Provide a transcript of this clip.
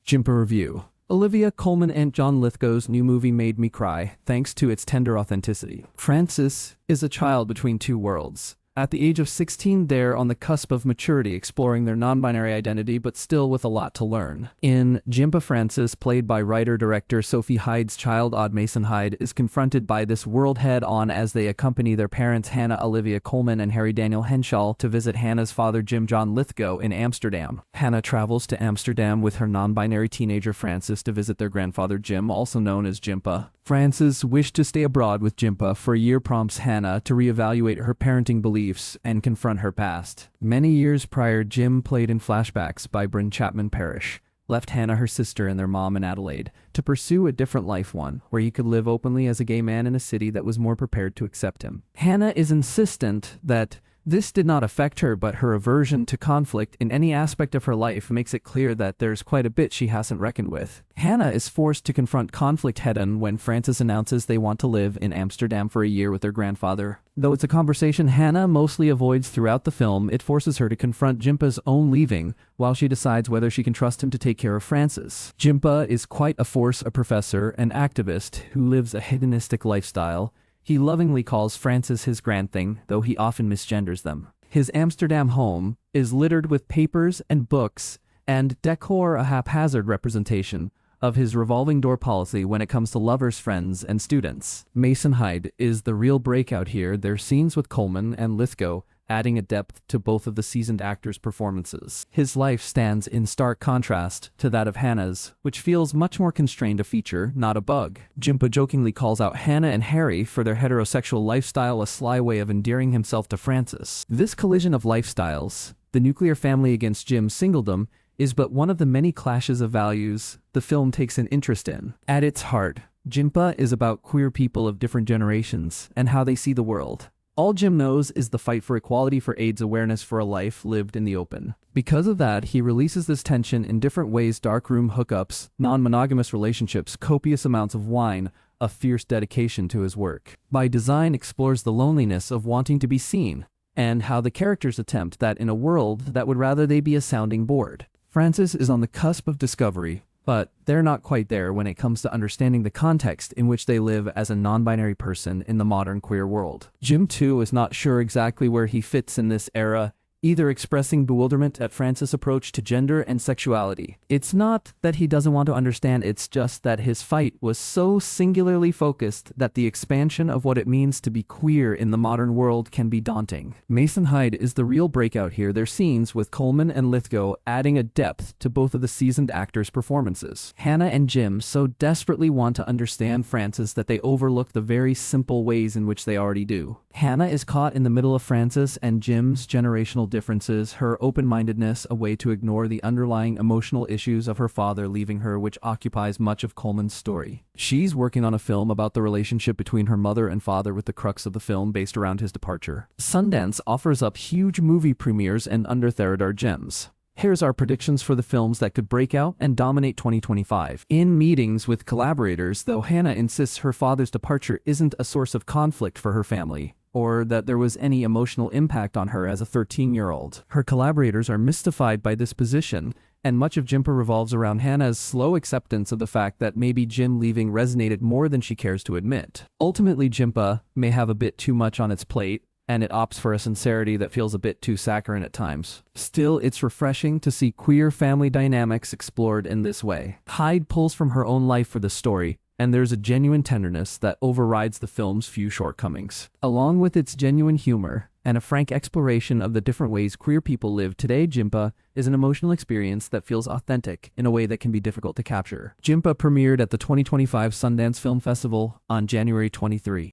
Jimpa Review. Olivia Colman and John Lithgow's new movie made me cry, thanks to its tender authenticity. Frances is a child between two worlds. At the age of 16, they're on the cusp of maturity, exploring their non-binary identity, but still with a lot to learn. In Jimpa, Frances, played by writer-director Sophie Hyde's child Odd Mason Hyde, is confronted by this world head-on as they accompany their parents Hannah Olivia Colman and Harry Daniel Henshaw to visit Hannah's father Jim John Lithgow in Amsterdam. Hannah travels to Amsterdam with her non-binary teenager Frances to visit their grandfather Jim, also known as Jimpa. Frances' wish to stay abroad with Jimpa for a year prompts Hannah to reevaluate her parenting beliefs and confront her past. Many years prior, Jim, played in flashbacks by Bryn Chapman Parrish, left Hannah, her sister, and their mom in Adelaide to pursue a different life, one where he could live openly as a gay man in a city that was more prepared to accept him. Hannah is insistent that this did not affect her, but her aversion to conflict in any aspect of her life makes it clear that there's quite a bit she hasn't reckoned with. Hannah is forced to confront conflict head-on when Frances announces they want to live in Amsterdam for a year with their grandfather. Though it's a conversation Hannah mostly avoids throughout the film, it forces her to confront Jimpa's own leaving while she decides whether she can trust him to take care of Frances. Jimpa is quite a force, a professor, an activist who lives a hedonistic lifestyle. He lovingly calls Frances his grandthing, though he often misgenders them. His Amsterdam home is littered with papers and books, and decor a haphazard representation of his revolving door policy when it comes to lovers, friends, and students. Mason Hyde is the real breakout here. Their scenes with Colman and Lithgow adding a depth to both of the seasoned actors' performances. His life stands in stark contrast to that of Hannah's, which feels much more constrained, a feature, not a bug. Jimpa jokingly calls out Hannah and Harry for their heterosexual lifestyle, a sly way of endearing himself to Frances. This collision of lifestyles, the nuclear family against Jim's singledom, is but one of the many clashes of values the film takes an interest in. At its heart, Jimpa is about queer people of different generations and how they see the world. All Jim knows is the fight for equality, for AIDS awareness, for a life lived in the open. Because of that, he releases this tension in different ways: darkroom hookups, non-monogamous relationships, copious amounts of wine, a fierce dedication to his work. By design, explores the loneliness of wanting to be seen, and how the characters attempt that in a world that would rather they be a sounding board. Frances is on the cusp of discovery, but they're not quite there when it comes to understanding the context in which they live as a non-binary person in the modern queer world. Jim, too, is not sure exactly where he fits in this era, either expressing bewilderment at Frances' approach to gender and sexuality. It's not that he doesn't want to understand, it's just that his fight was so singularly focused that the expansion of what it means to be queer in the modern world can be daunting. Mason Hyde is the real breakout here, their scenes with Colman and Lithgow adding a depth to both of the seasoned actors' performances. Hannah and Jim so desperately want to understand Frances that they overlook the very simple ways in which they already do. Hannah is caught in the middle of Frances and Jim's generational differences, her open-mindedness, a way to ignore the underlying emotional issues of her father leaving her, which occupies much of Colman's story. She's working on a film about the relationship between her mother and father, with the crux of the film based around his departure. Sundance offers up huge movie premieres and under-there are gems. Here's our predictions for the films that could break out and dominate 2025. In meetings with collaborators, though Hannah insists her father's departure isn't a source of conflict for her family, or that there was any emotional impact on her as a 13-year-old. Her collaborators are mystified by this position, and much of Jimpa revolves around Hannah's slow acceptance of the fact that maybe Jim leaving resonated more than she cares to admit. Ultimately, Jimpa may have a bit too much on its plate, and it opts for a sincerity that feels a bit too saccharine at times. Still, it's refreshing to see queer family dynamics explored in this way. Hyde pulls from her own life for the story, and there's a genuine tenderness that overrides the film's few shortcomings. Along with its genuine humor and a frank exploration of the different ways queer people live today, Jimpa is an emotional experience that feels authentic in a way that can be difficult to capture. Jimpa premiered at the 2025 Sundance Film Festival on January 23.